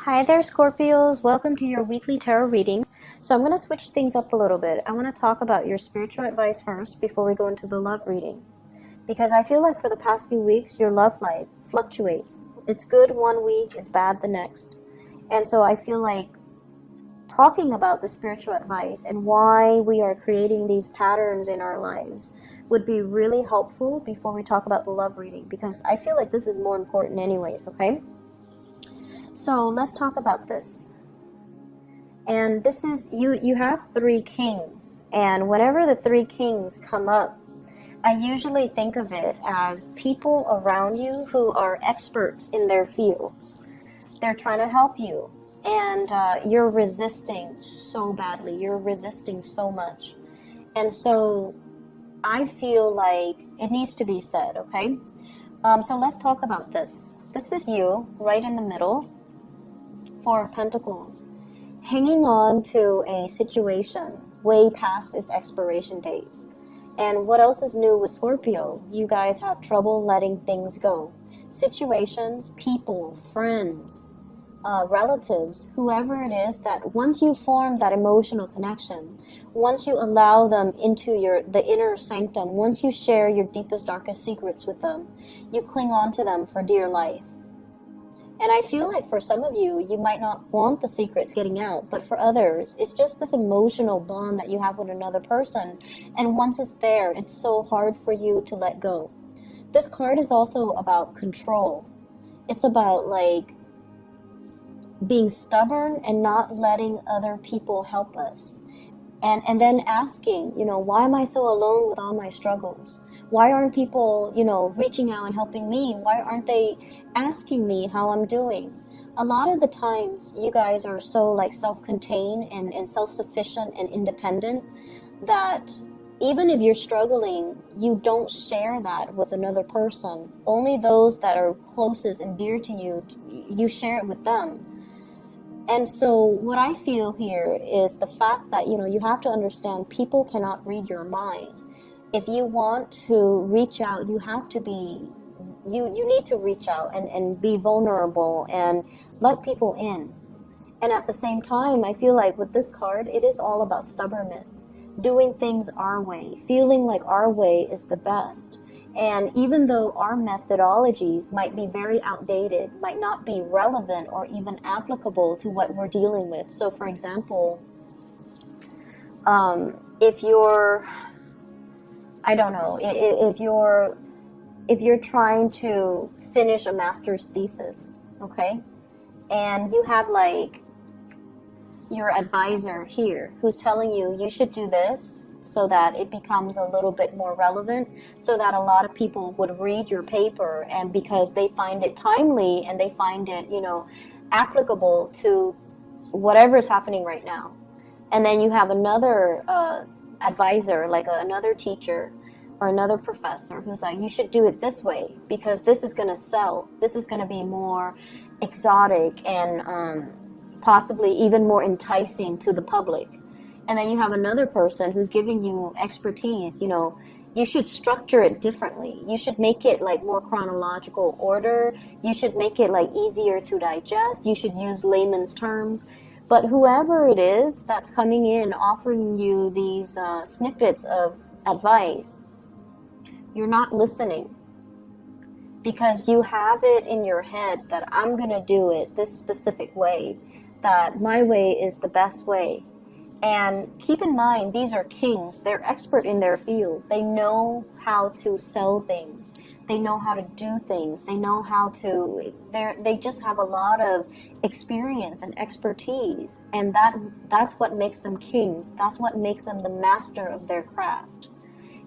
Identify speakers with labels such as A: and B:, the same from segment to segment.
A: Hi there, Scorpios. Welcome to your weekly tarot reading. So I'm going to switch things up a little bit. I want to talk about your spiritual advice first before we go into the love reading. Because I feel like for the past few weeks, your love life fluctuates. It's good one week, it's bad the next. And so I feel like talking about the spiritual advice and why we are creating these patterns in our lives would be really helpful before we talk about the love reading. Because I feel like this is more important anyways, okay? So let's talk about this. And this is, you have three kings. And whenever the three kings come up, I usually think of it as people around you who are experts in their field. They're trying to help you. And you're resisting so badly. You're resisting so much. And so I feel like it needs to be said, okay? So let's talk about this. This is you right in the middle. Four of Pentacles, hanging on to a situation way past its expiration date. And what else is new with Scorpio? You guys have trouble letting things go. Situations, people, friends, relatives, whoever it is, that once you form that emotional connection, once you allow them into the inner sanctum, once you share your deepest, darkest secrets with them, you cling on to them for dear life. And I feel like for some of you, you might not want the secrets getting out, but for others, it's just this emotional bond that you have with another person. And once it's there, it's so hard for you to let go. This card is also about control. It's about like being stubborn and not letting other people help us. And then asking, why am I so alone with all my struggles? Why aren't people, reaching out and helping me? Why aren't they asking me how I'm doing? A lot of the times you guys are so like self-contained and self-sufficient and independent that even if you're struggling, you don't share that with another person. Only those that are closest and dear to you, you share it with them. And so what I feel here is the fact that, you have to understand people cannot read your mind. If you want to reach out, you have to be, you need to reach out and be vulnerable and let people in. And at the same time, I feel like with this card, it is all about stubbornness, doing things our way, feeling like our way is the best. And even though our methodologies might be very outdated, might not be relevant or even applicable to what we're dealing with. So for example, if you're, I don't know, if you're trying to finish a master's thesis, okay? And you have like your advisor here who's telling you, you should do this so that it becomes a little bit more relevant, so that a lot of people would read your paper, and because they find it timely and they find it, applicable to whatever is happening right now. And then you have another advisor, like another teacher or another professor who's like, you should do it this way because this is going to sell. This is going to be more exotic and possibly even more enticing to the public. And then you have another person who's giving you expertise. You should structure it differently. You should make it like more chronological order. You should make it like easier to digest. You should use layman's terms. But whoever it is that's coming in offering you these snippets of advice, you're not listening, because you have it in your head that I'm going to do it this specific way, that my way is the best way. And keep in mind, these are kings. They're expert in their field. They know how to sell things. They know how to do things. They know how to, they just have a lot of experience and expertise. And that's what makes them kings. That's what makes them the master of their craft.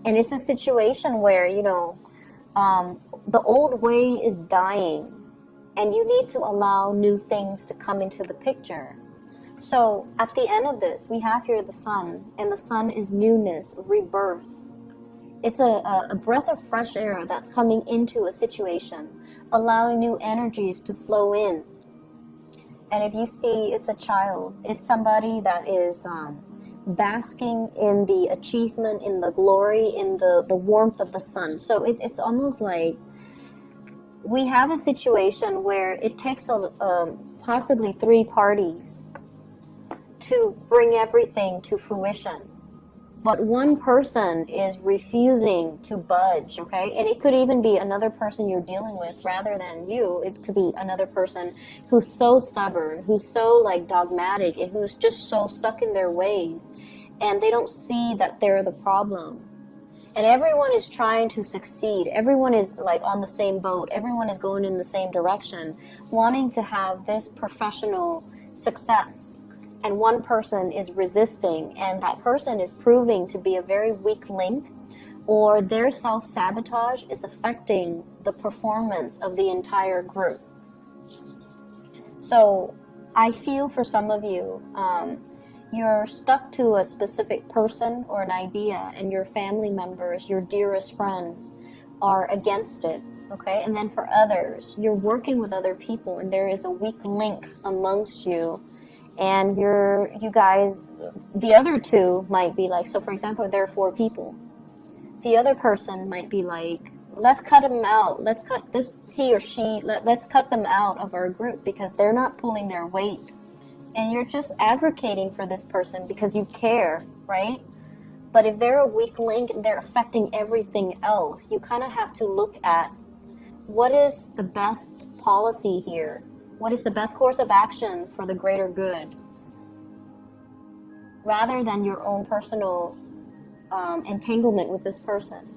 A: And it's a situation where, the old way is dying, and you need to allow new things to come into the picture. So at the end of this, we have here the sun, and the sun is newness, rebirth. It's a breath of fresh air that's coming into a situation, allowing new energies to flow in. And if you see, it's a child. It's somebody that is basking in the achievement, in the glory, in the warmth of the sun. So it's almost like we have a situation where it takes possibly 3 parties to bring everything to fruition. But one person is refusing to budge, okay? And it could even be another person you're dealing with rather than you. It could be another person who's so stubborn, who's so like dogmatic, and who's just so stuck in their ways. And they don't see that they're the problem. And everyone is trying to succeed. Everyone is like on the same boat. Everyone is going in the same direction, wanting to have this professional success. And one person is resisting, and that person is proving to be a very weak link, or their self-sabotage is affecting the performance of the entire group. So I feel for some of you, you're stuck to a specific person or an idea, and your family members, your dearest friends, are against it. Okay, and then for others, you're working with other people, and there is a weak link amongst you. And you guys, the other 2 might be like, so for example, there are 4 people. The other person might be like, let's cut him out. Let's cut this, he or she, let's cut them out of our group because they're not pulling their weight. And you're just advocating for this person because you care, right? But if they're a weak link and they're affecting everything else, you kind of have to look at what is the best policy here? What is the best course of action for the greater good? Rather than your own personal entanglement with this person.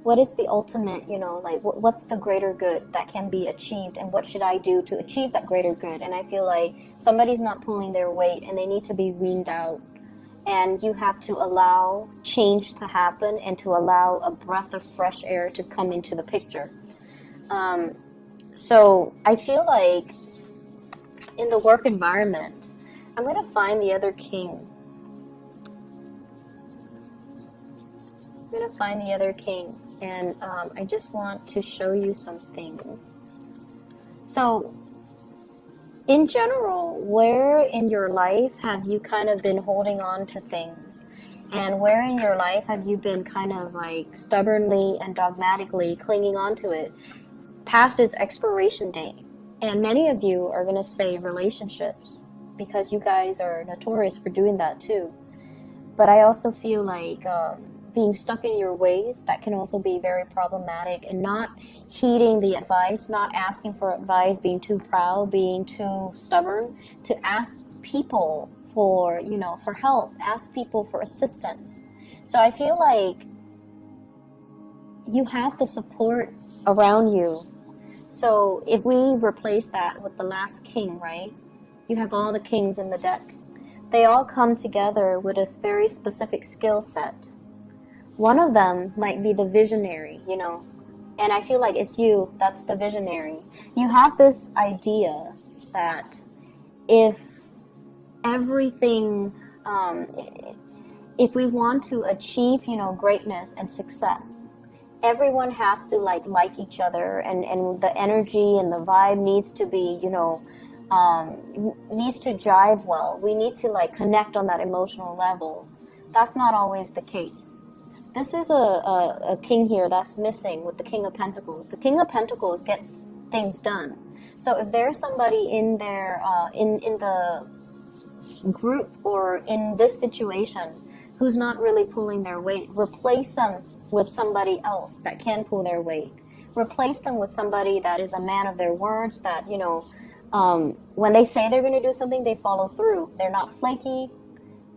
A: What is the ultimate, like what's the greater good that can be achieved, and what should I do to achieve that greater good? And I feel like somebody's not pulling their weight and they need to be weaned out. And you have to allow change to happen and to allow a breath of fresh air to come into the picture. So I feel like in the work environment, I'm going to find the other king. I'm going to find the other king, and I just want to show you something. So, in general, where in your life have you kind of been holding on to things? And where in your life have you been kind of like stubbornly and dogmatically clinging on to it past its expiration date? And many of you are going to say relationships, because you guys are notorious for doing that too. But I also feel like being stuck in your ways, that can also be very problematic, and not heeding the advice, not asking for advice, being too proud, being too stubborn to ask people for, for help, ask people for assistance. So I feel like you have the support around you. So if we replace that with the last king, right? You have all the kings in the deck. They all come together with a very specific skill set. One of them might be the visionary, and I feel like it's you that's the visionary. You have this idea that if everything, if we want to achieve, greatness and success, everyone has to like each other, and the energy and the vibe needs to be, needs to jive well. We need to like connect on that emotional level. That's not always the case. This is a king here that's missing with the King of Pentacles. The King of Pentacles gets things done. So if there's somebody in there, in the group or in this situation who's not really pulling their weight, replace them with somebody else that can pull their weight. Replace them with somebody that is a man of their words, that, when they say they're going to do something, they follow through. They're not flaky,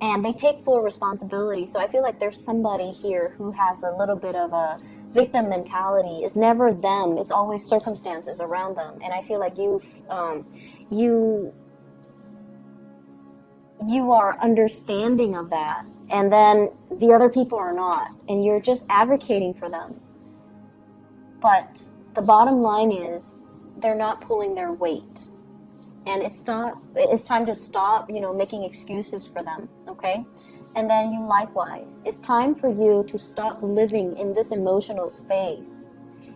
A: and they take full responsibility. So I feel like there's somebody here who has a little bit of a victim mentality. It's never them. It's always circumstances around them. And I feel like you are understanding of that, and then the other people are not, and you're just advocating for them. But the bottom line is they're not pulling their weight, and it's time to stop, making excuses for them, okay? And then you likewise, it's time for you to stop living in this emotional space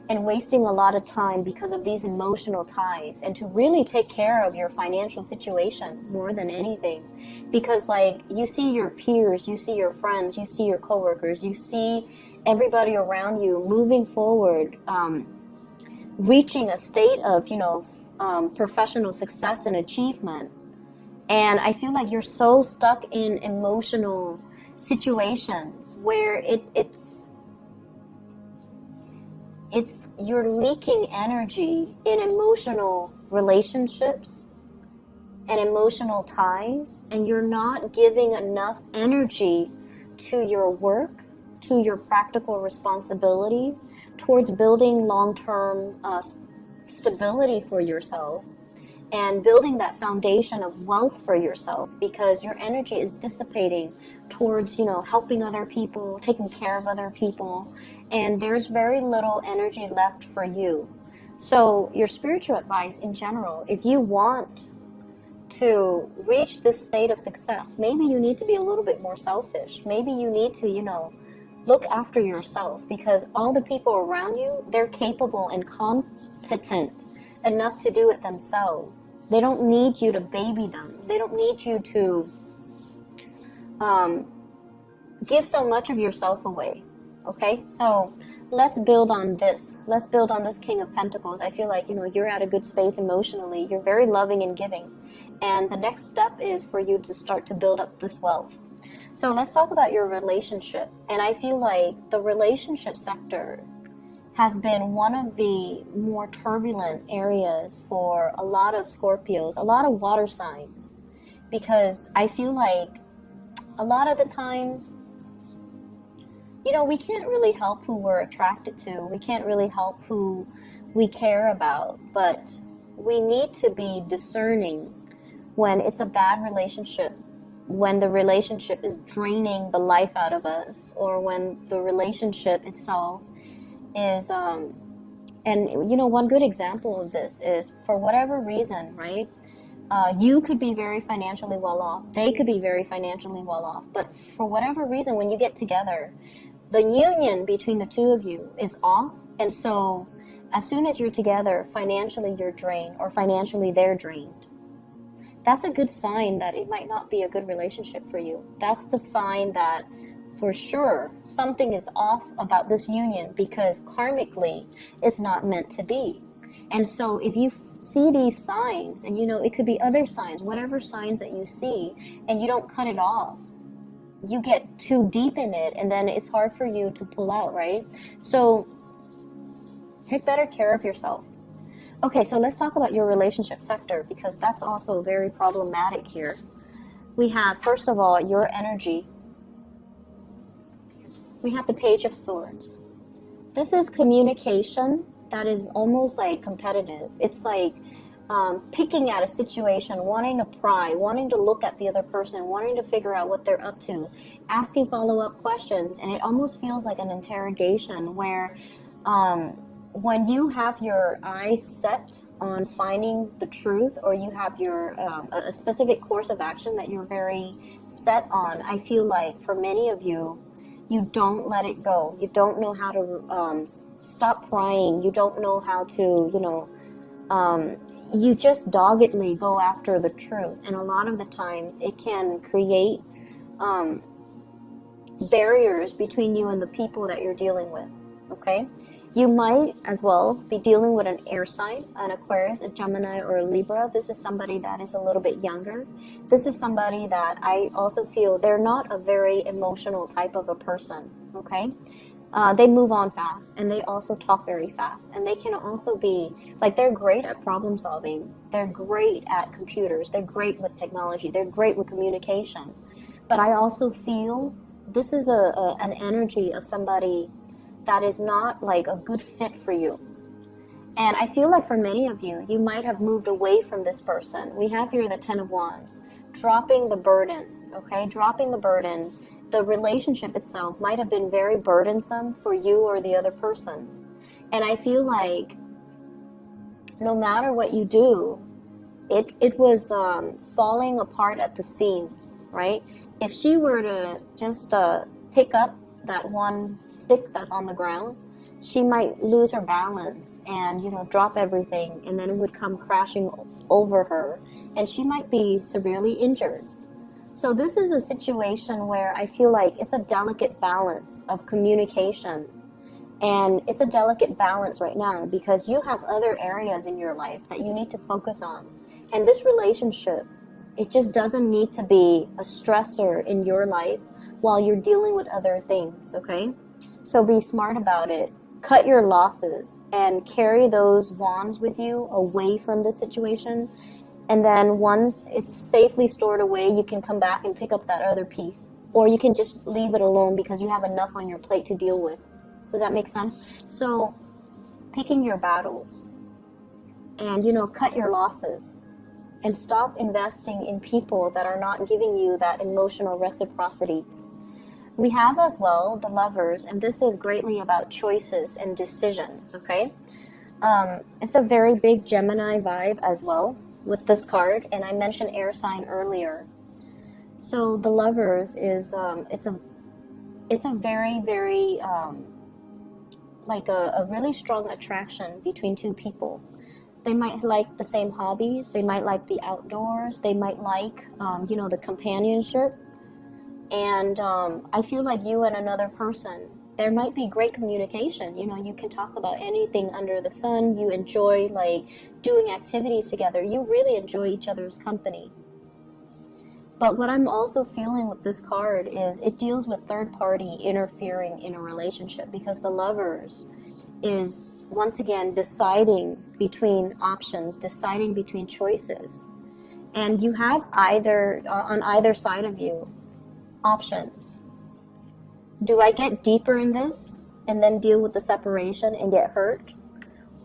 A: and wasting a lot of time because of these emotional ties, and to really take care of your financial situation more than anything. Because like, you see your peers, you see your friends, you see your coworkers, you see everybody around you moving forward, reaching a state of, professional success and achievement. And I feel like you're so stuck in emotional situations where it's you're leaking energy in emotional relationships and emotional ties, and you're not giving enough energy to your work, to your practical responsibilities, towards building long-term stability for yourself and building that foundation of wealth for yourself, because your energy is dissipating towards, helping other people, taking care of other people, and there's very little energy left for you. So your spiritual advice in general, if you want to reach this state of success, maybe you need to be a little bit more selfish. Maybe you need to, look after yourself, because all the people around you, they're capable and competent enough to do it themselves. They don't need you to baby them. They don't need you to give so much of yourself away. Okay, so let's build on this. Let's build on this King of Pentacles. I feel like, you're at a good space emotionally. You're very loving and giving. And the next step is for you to start to build up this wealth. So let's talk about your relationship. And I feel like the relationship sector has been one of the more turbulent areas for a lot of Scorpios, a lot of water signs, because I feel like a lot of the times, we can't really help who we're attracted to. We can't really help who we care about, but we need to be discerning when it's a bad relationship, when the relationship is draining the life out of us, or when the relationship itself is, and one good example of this is, for whatever reason, right? You could be very financially well off. They could be very financially well off. But for whatever reason, when you get together, the union between the two of you is off. And so as soon as you're together, financially you're drained, or financially they're drained. That's a good sign that it might not be a good relationship for you. That's the sign that for sure something is off about this union, because karmically it's not meant to be. And so if you see these signs, and it could be other signs, whatever signs that you see, and you don't cut it off, you get too deep in it, and then it's hard for you to pull out, right? So take better care of yourself. Okay, so let's talk about your relationship sector, because that's also very problematic here. We have, first of all, your energy. We have the Page of Swords. This is communication that is almost like competitive. It's like picking at a situation, wanting to pry, wanting to look at the other person, wanting to figure out what they're up to, asking follow-up questions, and it almost feels like an interrogation where when you have your eyes set on finding the truth, or you have your a specific course of action that you're very set on, I feel like for many of you, you don't let it go. You don't know how to stop prying. You don't know how to, you just doggedly go after the truth. And a lot of the times it can create barriers between you and the people that you're dealing with, okay? You might as well be dealing with an air sign, an Aquarius, a Gemini, or a Libra. This is somebody that is a little bit younger. This is somebody that I also feel they're not a very emotional type of a person, okay? They move on fast, and they also talk very fast. And they can also be, like, they're great at problem solving. They're great at computers. They're great with technology. They're great with communication. But I also feel this is an energy of somebody that is not like a good fit for you. And I feel like for many of you, you might have moved away from this person. We have here the Ten of Wands, dropping the burden, okay? Dropping the burden. The relationship itself might have been very burdensome for you or the other person. And I feel like no matter what you do, it was falling apart at the seams, right? If she were to just pick up that one stick that's on the ground, she might lose her balance and, drop everything, and then it would come crashing over her, and she might be severely injured. So this is a situation where I feel like it's a delicate balance of communication And it's a delicate balance right now because you have other areas in your life that you need to focus on. And this relationship, it just doesn't need to be a stressor in your life while you're dealing with other things, okay? So be smart about it. Cut your losses and carry those wands with you away from the situation. And then once it's safely stored away, you can come back and pick up that other piece. Or you can just leave it alone because you have enough on your plate to deal with. Does that make sense? So picking your battles and, cut your losses and stop investing in people that are not giving you that emotional reciprocity. We have as well the Lovers, and this is greatly about choices and decisions, okay? It's a very big Gemini vibe as well with this card, and I mentioned air sign earlier. So the Lovers is, it's a very, very, like a really strong attraction between two people. They might like the same hobbies, they might like the outdoors, they might like, the companionship. And I feel like you and another person, there might be great communication. You can talk about anything under the sun. You enjoy like doing activities together. You really enjoy each other's company. But what I'm also feeling with this card is it deals with third party interfering in a relationship, because the Lovers is once again deciding between options, deciding between choices. And you have either, on either side of you, options. Do I get deeper in this and then deal with the separation and get hurt?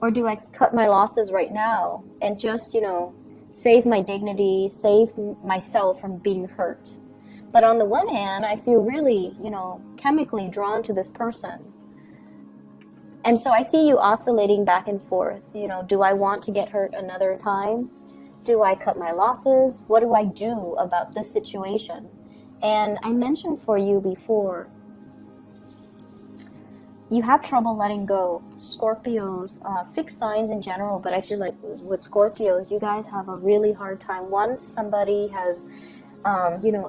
A: Or do I cut my losses right now and just, save my dignity, save myself from being hurt? But on the one hand, I feel really, chemically drawn to this person. And so I see you oscillating back and forth. Do I want to get hurt another time? Do I cut my losses? What do I do about this situation? And I mentioned for you before, you have trouble letting go. Scorpios, fixed signs in general, but I feel like with Scorpios, you guys have a really hard time. Once somebody has,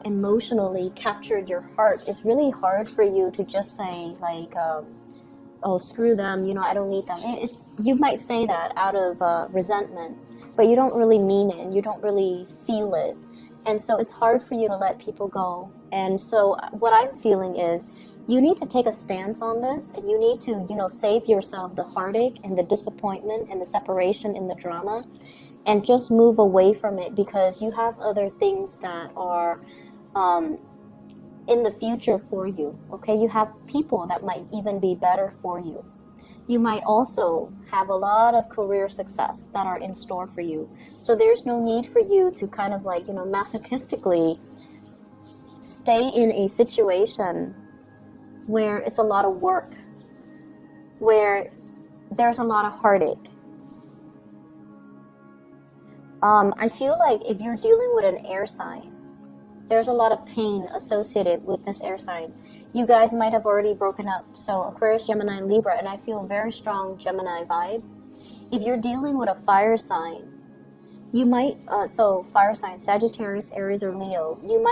A: emotionally captured your heart, it's really hard for you to just say, like, oh, screw them, I don't need them. You might say that out of resentment, but you don't really mean it, and you don't really feel it. And so it's hard for you to let people go. And so what I'm feeling is you need to take a stance on this, and you need to, save yourself the heartache and the disappointment and the separation and the drama, and just move away from it, because you have other things that are in the future for you, okay? You have people that might even be better for you. You might also have a lot of career success that are in store for you. So there's no need for you to kind of like, masochistically stay in a situation where it's a lot of work, where there's a lot of heartache. I feel like if you're dealing with an air sign, there's a lot of pain associated with this air sign. You guys might have already broken up. So Aquarius, Gemini, and Libra, and I feel a very strong Gemini vibe. If you're dealing with a fire sign, you might, so fire sign, Sagittarius, Aries, or Leo, you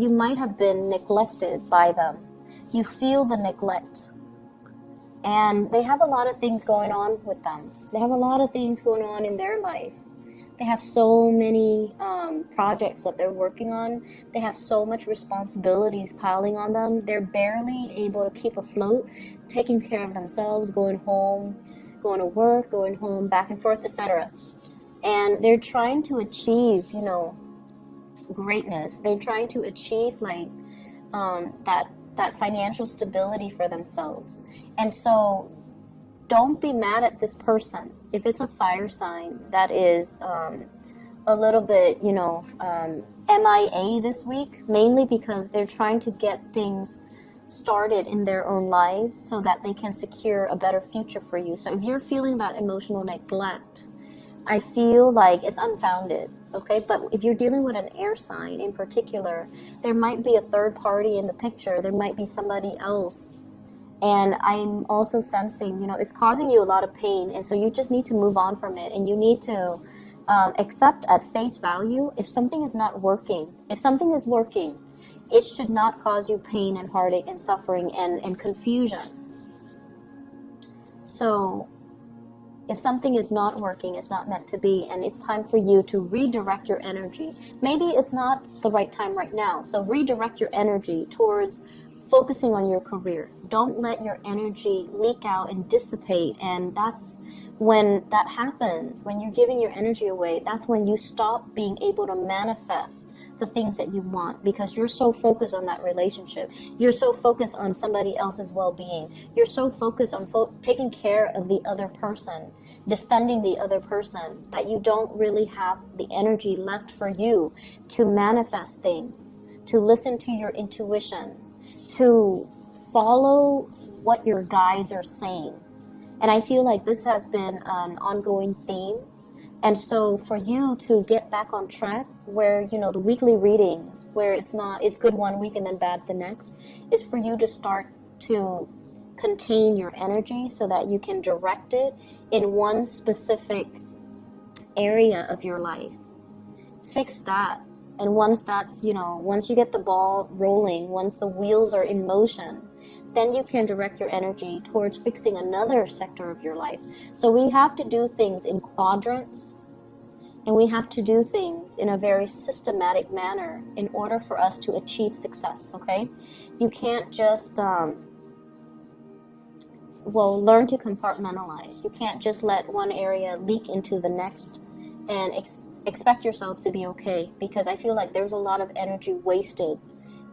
A: might have been neglected by them. You feel the neglect. And they have a lot of things going on with them. They have a lot of things going on in their life. They have so many projects that they're working on. They have so much responsibilities piling on them. They're barely able to keep afloat, taking care of themselves, going home, going to work, going home, back and forth, etc. And they're trying to achieve, greatness. They're trying to achieve like that financial stability for themselves. And so don't be mad at this person. If it's a fire sign that is a little bit, MIA this week, mainly because they're trying to get things started in their own lives so that they can secure a better future for you. So if you're feeling that emotional neglect, I feel like it's unfounded, okay? But if you're dealing with an air sign in particular, there might be a third party in the picture. There might be somebody else. And I'm also sensing, it's causing you a lot of pain. And so you just need to move on from it. And you need to accept at face value if something is not working. If something is working, it should not cause you pain and heartache and suffering and confusion. So if something is not working, it's not meant to be, and it's time for you to redirect your energy. Maybe it's not the right time right now, so redirect your energy towards focusing on your career. Don't let your energy leak out and dissipate, and that's when that happens, when you're giving your energy away, that's when you stop being able to manifest the things that you want, because you're so focused on that relationship. You're so focused on somebody else's well-being. You're so focused on taking care of the other person, defending the other person, that you don't really have the energy left for you to manifest things, to listen to your intuition, to follow what your guides are saying. And I feel like this has been an ongoing theme. And so for you to get back on track, where, you know, the weekly readings, where it's good one week and then bad the next, is for you to start to contain your energy so that you can direct it in one specific area of your life. Fix that. And once that's, you know, once you get the ball rolling, once the wheels are in motion, then you can direct your energy towards fixing another sector of your life. So we have to do things in quadrants, and we have to do things in a very systematic manner in order for us to achieve success, okay? You can't just, learn to compartmentalize. You can't just let one area leak into the next and expect yourself to be okay, because I feel like there's a lot of energy wasted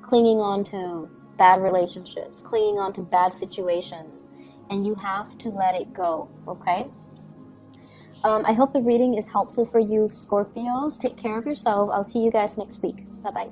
A: clinging on to bad relationships, clinging on to bad situations, and you have to let it go, okay? I hope the reading is helpful for you, Scorpios. Take care of yourself. I'll see you guys next week. Bye-bye.